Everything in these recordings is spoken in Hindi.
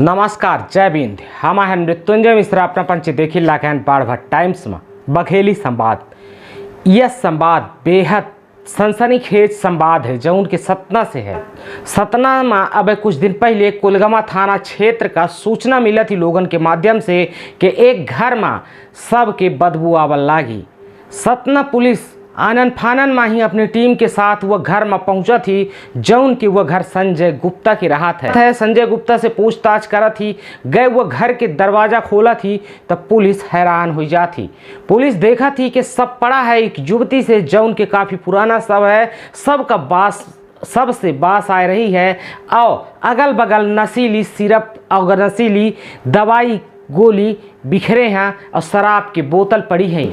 नमस्कार, जय भीम। हम हैं मृत्युंजय मिश्रा अपना पंच देखी लाखन बाढ़ टाइम्स में बघेली संवाद। यह संवाद बेहद सनसनीखेज संवाद है जो उनके सतना से है। सतना में अब कुछ दिन पहले कुलगमा थाना क्षेत्र का सूचना मिला थी लोगों के माध्यम से कि एक घर में सबके बदबू आवल लागी। सतना पुलिस आनन फानन में ही अपनी टीम के साथ वह घर में पहुंचा थी जौन की वह घर संजय गुप्ता की राहत है। संजय गुप्ता से पूछताछ करा थी, गए वह घर के दरवाजा खोला थी तब पुलिस हैरान हो जाती। पुलिस देखा थी कि सब पड़ा है एक युवती से जौन के काफ़ी पुराना सब है, सबका बास सबसे बास आ रही है और अगल बगल नशीली सिरप और नशीली दवाई गोली बिखरे हैं और शराब की बोतल पड़ी है।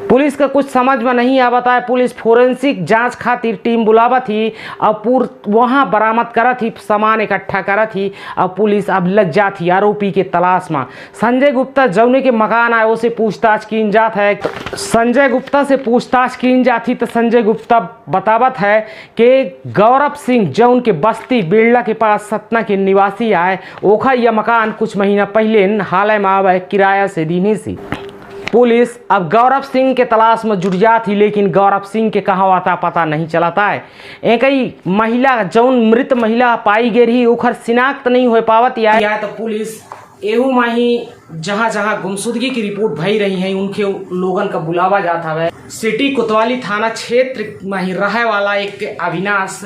पुलिस का कुछ समझ में नहीं आ बताया। पुलिस फोरेंसिक जांच खातिर टीम बुलावा थी और वहाँ बरामद करा थी, सामान इकट्ठा करा थी और पुलिस अब लग जाती आरोपी के तलाश में। संजय गुप्ता जौने के मकान आए उसे पूछताछ की जात है। संजय गुप्ता से पूछताछ की जाती तो संजय गुप्ता बतावत है कि गौरव सिंह जौन के बस्ती बिरला के पास सतना के निवासी आए, ओखा यह मकान कुछ महीना पहले हाल में आवे किराया से दीनी सी। पुलिस अब गौरव सिंह के तलाश में जुट जा थी, लेकिन गौरव सिंह के कहाँ आता पता नहीं चलाता है। एक ही महिला जौन मृत महिला पाई गई रही ओखर शिनाख्त नहीं हो पावत या तो पुलिस एहू में ही जहाँ जहाँ गुमशुदगी की रिपोर्ट भई रही है उनके लोगन का बुलावा जाता है। सिटी कोतवाली थाना क्षेत्र में ही रहे वाला एक अविनाश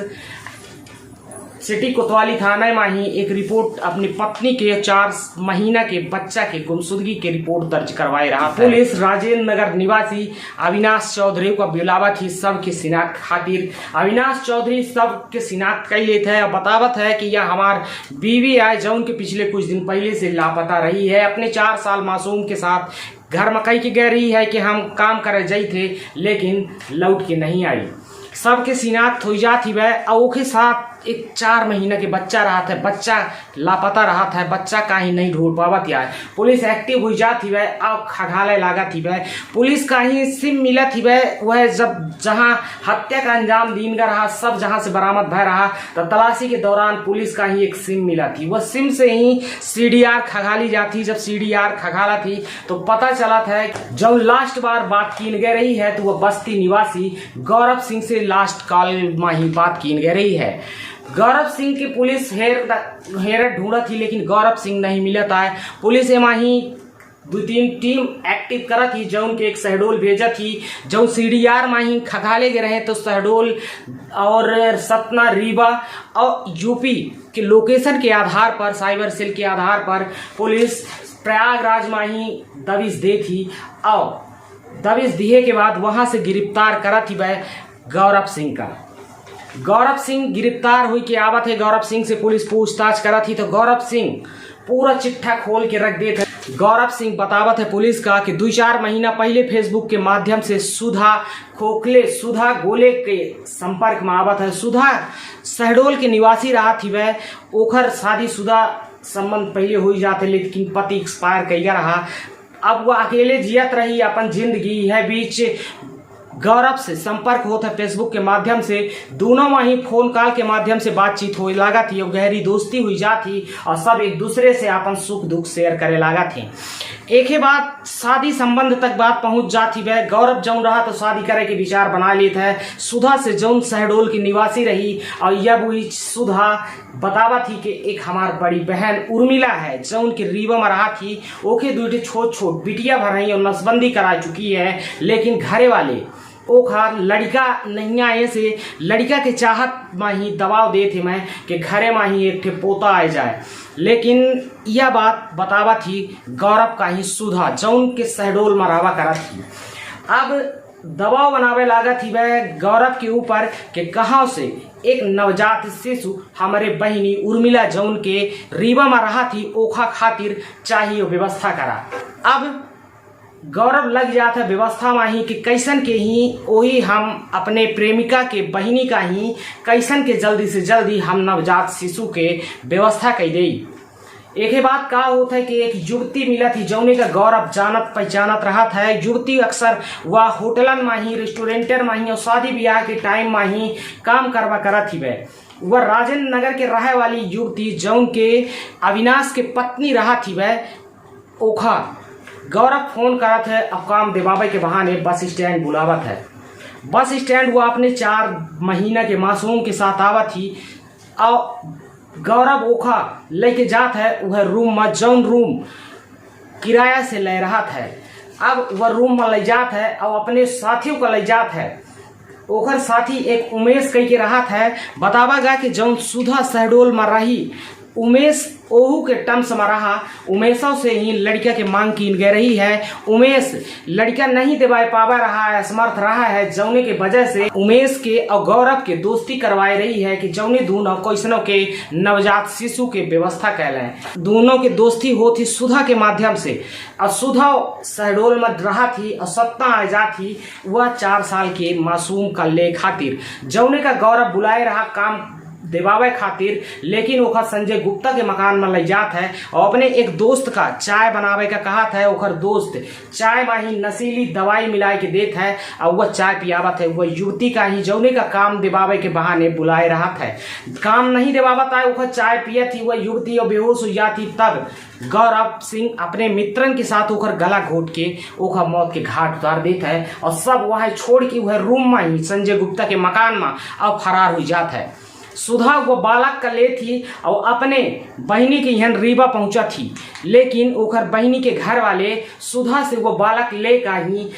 सिटी कोतवाली थाना में ही एक रिपोर्ट अपनी पत्नी के 4 महीना के बच्चा के गुमशुदगी के रिपोर्ट दर्ज करवाए रहा। पुलिस राजेंद्र नगर निवासी अविनाश चौधरी को बुलावा थी सबके शिनाख्त खातिर। अविनाश चौधरी सबके शिनाख्त कर लेते हैं और बतावत है कि यह हमार बीवी है जौन के पिछले कुछ दिन पहले से लापता रही है। अपने 4 साल मासूम के साथ घर में कही के गए रही है कि हम काम करे जाई थे लेकिन लौट के नहीं आई। सबके शिनाख्त हो जाती वह और के साथ एक 4 महीना के बच्चा रहा था, बच्चा लापता रहा था, बच्चा कहीं नहीं ढूंढ पावत यार। पुलिस एक्टिव हो जाती वह अब खगाले लागा थी वह। पुलिस का ही सिम मिला थी वह जब जहां हत्या का अंजाम दीन का रहा सब जहां से बरामद भय रहा तो तलाशी के दौरान पुलिस का ही एक सिम मिला थी। वह सिम से ही CDR खगाली जाती। जब CDR खगाला थी तो पता चला था जब लास्ट बार बात की गई रही है तो वह बस्ती निवासी गौरव सिंह से लास्ट कॉल में ही बात की गई रही है। गौरव सिंह की पुलिस हेर ढूंढा थी लेकिन गौरव सिंह नहीं मिलता है। पुलिस एमा ही 2-3 टीम एक्टिव करा थी जौन के एक शहडोल भेजा थी जो CDR में ही खगाले गए रहे तो शहडोल और सतना रीवा और यूपी के लोकेशन के आधार पर साइबर सेल के आधार पर पुलिस प्रयागराज में ही दबिश दे थी और दबिश दिए के बाद वहां से गिरफ्तार करा थी वह गौरव सिंह का। गौरव सिंह गिरफ्तार हुई के आवत है। गौरव सिंह से पुलिस पूछताछ करा थी तो गौरव सिंह पूरा चिट्ठा खोल के रख देते। गौरव सिंह बतावत है पुलिस का कि 2-4 महीना पहले फेसबुक के माध्यम से सुधा गोले के संपर्क में आवत है। सुधा शहडोल के निवासी रहा थी वह। ओखर शादीशुदा संबंध पहले हो जाते लेकिन पति एक्सपायर कईया रहा। अब वह अकेले जियत रही अपन जिंदगी है। बीच गौरव से संपर्क होता है फेसबुक के माध्यम से। दोनों में ही फोन कॉल के माध्यम से बातचीत हो लगा थी और गहरी दोस्ती हुई जाती और सब एक दूसरे से अपन सुख दुख शेयर करे लगा थे। एक ही बात शादी संबंध तक बात पहुंच जाती वह। गौरव जौन रहा तो शादी करे के विचार बना लेता है सुधा से जौन शहडोल की निवासी रही और यह वही सुधा बतावा थी कि एक हमार बड़ी बहन उर्मिला है जौन की रीवा में रहा थी। ओके 2 छोट बिटिया भर रही और नसबंदी करा चुकी है लेकिन घरे वाले ओखा लड़का नहीं आए से लड़का के चाहत में ही दबाव दे थे मैं कि घरे में ही एक पोता आ जाए। लेकिन यह बात बतावा थी गौरव का ही सुधा जौन के शहडोल में रावा करा थी। अब दबाव बनावे लगा थी वह गौरव के ऊपर कि कहाँ से एक नवजात शिशु हमारे बहिनी उर्मिला जौन के रीवा में रहा थी ओखा खातिर चाहिए व्यवस्था करा। अब गौरव लग जाता व्यवस्था में ही कि कैसन के ही वही हम अपने प्रेमिका के बहिनी का ही कैसन के जल्दी से जल्दी हम नवजात शिशु के व्यवस्था कर दे। एक ही बात का होता है कि एक युवती मिला थी जौने का गौरव जानत पहचानत रहा था। युवती अक्सर वह होटलन में ही, रेस्टोरेंटर में ही और शादी ब्याह के टाइम में ही काम करवा करा थी। वह राजेंद्र नगर के रहे वाली युवती जौन के अविनाश के पत्नी रहा थी। वह ओखा गौरव फोन करत है अब काम दिवावे के बहाने बस स्टैंड बुलावत है। बस स्टैंड वो अपने 4 महीना के मासूम के साथ आवत थी और गौरव ओखा लेके जात है वह रूम में जौन रूम किराया से ले रहा था। अब वह रूम में ले जात है और अपने साथियों को ले जात है। ओखर साथी एक उमेश कह के रहा था। बतावा गा कि जौन सुधा शहडोल में रही उमेश ओहू के टर्म्स में रहा। उमेशों से ही लड़किया के मांग की गई रही है। उमेश लड़किया नहीं दिवा पावा रहा है, असमर्थ रहा है, जौने के वजह से उमेश के और गौरव के दोस्ती करवाई रही है कि जौने दोनों कैसनों के नवजात शिशु के व्यवस्था कैलें। दोनों के दोस्ती होती सुधा के माध्यम से और सुधा शहडोल में रहा थी और सत्ता आजा थी वह 4 साल के मासूम का ले खातिर जौने का गौरव बुलाए रहा काम दिवावे खातिर। लेकिन ओखर संजय गुप्ता के मकान में ले जात है और अपने एक दोस्त का चाय बनावे का कहा था। ओखर दोस्त चाय में ही नशीली दवाई मिला के देत है और वह चाय पियावत है। वह युवती का ही जौने का काम दिवावे के बहाने बुलाए रहा था। काम नहीं दिवावत है, ओखर चाय पिया थी वह युवती और बेहोश हो जाती। तब गौरव सिंह अपने मित्रन के साथ ओखर गला घोट के ओखर मौत के घाट उतार देता है और सब वह छोड़ के वह रूम में ही संजय गुप्ता के मकान में और फरार हो जाता है। सुधा वो बालक का ले थी और अपने बहनी के यहाँ रीवा पहुंचा थी। लेकिन ओखर बहनी के घर वाले सुधा से वो बालक ले का ही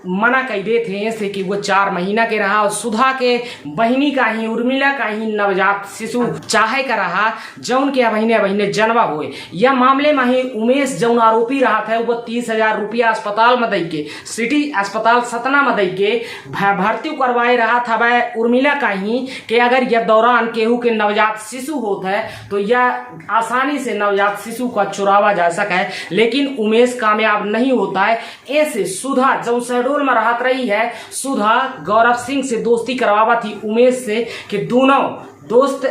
मना कर देते हैं ऐसे कि वो 4 महीना के रहा और सुधा के बहनी का ही उर्मिला का ही नवजात शिशु चाहे का रहा जौन के बहने जनवा हुए। यह मामले में ही उमेश जौन आरोपी रहा था वो 30,000 रुपया अस्पताल में दे के सिटी अस्पताल सतना में दे के भर्ती करवाए रहा था। वह उर्मिला का ही कि अगर यह दौरान केहू के नवजात शिशु होता है तो यह आसानी से नवजात शिशु का चुरावा जा सका है। लेकिन उमेश कामयाब नहीं होता है। ऐसे सुधा जौन शहडोल में रहत रही है, सुधा गौरव सिंह से दोस्ती करवावा थी उमेश से कि दोनों दोस्त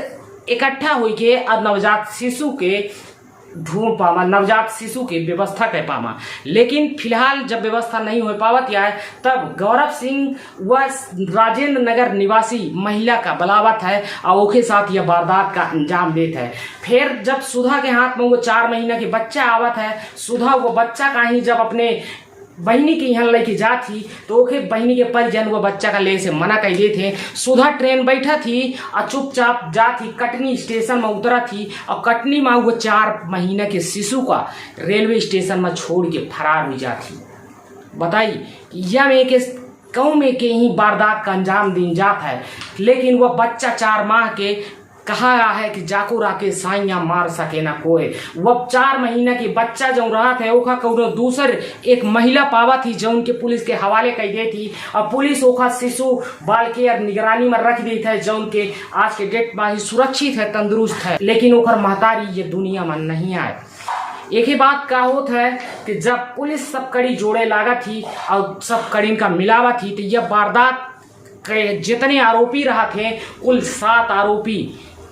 इकट्ठा होके और नवजात शिशु के ढूंढ पावा, नवजात शिशु की व्यवस्था कर पावा। लेकिन फिलहाल जब व्यवस्था नहीं हो पावत है तब गौरव सिंह वह राजेंद्र नगर निवासी महिला का बलावत है और उसके साथ यह वारदात का अंजाम देता है। फिर जब सुधा के हाथ में वो 4 महीना के बच्चा आवत है, सुधा वो बच्चा का ही जब अपने बहनी के यहाँ लेके जाती तो ओके बहनी के परिजन वो बच्चा का ले से मना कर दिए थे। सुधा ट्रेन बैठा थी और चुपचाप जाती कटनी स्टेशन में उतरा थी और कटनी में वो 4 महीना के शिशु का रेलवे स्टेशन में छोड़ के फरार हो जाती। बताइए यह में के गाँव में के ही वारदात का अंजाम दिन जाता है। लेकिन वह बच्चा 4 माह के कहा है कि जाको राके साइया मार सके ना कोई। वह 4 महीना की बच्चा जो रहा था ओखा कौनो दूसर एक महिला पावा थी जो उनके पुलिस के हवाले कर दी थी और पुलिस ओखा शिशु बाल के निगरानी में रख दी था जो उनके आज के डेट में ही सुरक्षित है, तंदुरुस्त है। लेकिन ओखर महतारी ये दुनिया में नहीं आए। एक ही बात का होता है कि जब पुलिस सब कड़ी जोड़े लागा थी और सब कड़ी का मिलावा थी तो यह वारदात के जितने आरोपी रहा थे कुल 7 आरोपी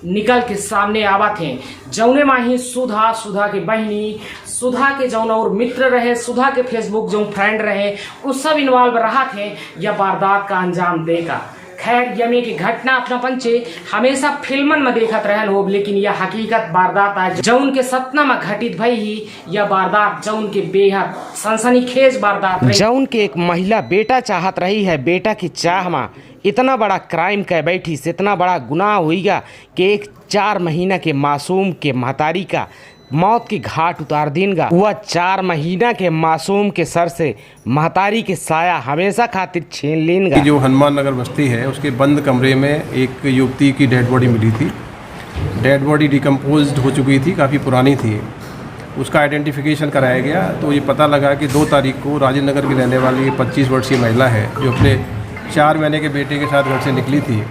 निकल के सामने आवा थे। जौने माही सुधा के बहनी, सुधा के जौन और मित्र रहे, सुधा के फेसबुक जो फ्रेंड रहे उस सब इन्वॉल्व रहा थे यह वारदात का अंजाम देगा। खैर यमी की घटना अपना पंचे हमेशा फिल्मन में देखत रहन हो, लेकिन यह हकीकत वारदात है जौन के सतना में घटित भई ही। यह वारदात जौन के बेहद सनसनीखेज वारदात जौन के एक महिला बेटा चाहत रही है, बेटा की चाह में इतना बड़ा क्राइम कह बैठी से इतना बड़ा गुनाह हुईगा कि एक 4 महीना के मासूम के महतारी का मौत की घाट उतार देगा। वह 4 महीना के मासूम के सर से महतारी के साया हमेशा खातिर छीन लेगा। जो हनुमान नगर बस्ती है उसके बंद कमरे में एक युवती की डेड बॉडी मिली थी। डेड बॉडी डिकम्पोज्ड हो चुकी थी, काफ़ी पुरानी थी। उसका आइडेंटिफिकेशन कराया गया तो ये पता लगा कि 2 तारीख को राजेंद्र नगर की रहने वाली 25 वर्षीय महिला है जो अपने 4 महीने के बेटे के साथ घर से निकली थी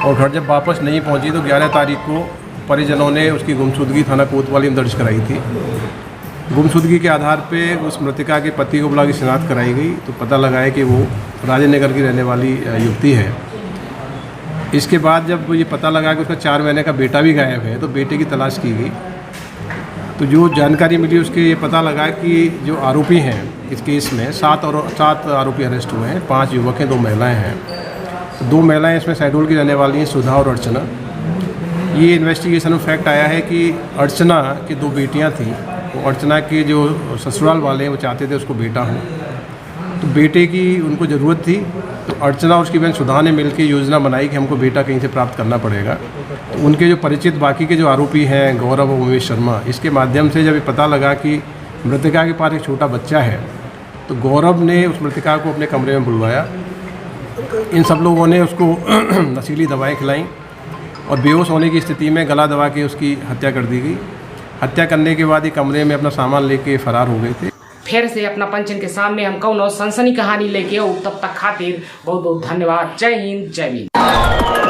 और घर जब वापस नहीं पहुंची तो 11 तारीख को परिजनों ने उसकी गुमशुदगी थाना कोतवाली में दर्ज कराई थी। गुमशुदगी के आधार पे उस मृतका के पति को बुला के शिनाख्त कराई गई तो पता लगा है कि वो राजेंद्र नगर की रहने वाली युवती है। इसके बाद जब ये पता लगा कि उसका 4 महीने का बेटा भी गायब है तो बेटे की तलाश की गई तो जो जानकारी मिली उसके ये पता लगा कि जो आरोपी हैं इस केस में 7 आरोपी अरेस्ट हुए हैं, 5 युवक हैं, 2 महिलाएं हैं। 2 महिलाएं इसमें शहडोल की रहने वाली हैं, सुधा और अर्चना। ये इन्वेस्टिगेशन में फैक्ट आया है कि अर्चना की 2 बेटियां थीं। वो अर्चना के जो ससुराल वाले हैं वो चाहते थे उसको बेटा हो, तो बेटे की उनको ज़रूरत थी। तो अर्चना और उसकी बहन सुधा ने मिलकर योजना बनाई कि हमको बेटा कहीं से प्राप्त करना पड़ेगा। तो उनके जो परिचित बाकी के जो आरोपी हैं गौरव और उमेश शर्मा, इसके माध्यम से जब ये पता लगा कि मृतका के पास एक छोटा बच्चा है, तो गौरव ने उस मृतका को अपने कमरे में बुलवाया। इन सब लोगों ने उसको नशीली दवाएँ खिलाईं और बेहोश होने की स्थिति में गला दबा के उसकी हत्या कर दी गई। हत्या करने के बाद ये कमरे में अपना सामान लेके फरार हो गए थे। फिर से अपना पंचन के सामने हम कौन सनसनी कहानी लेके आओ, तब तक खातिर बहुत बहुत धन्यवाद। जय हिंद, जय भीम।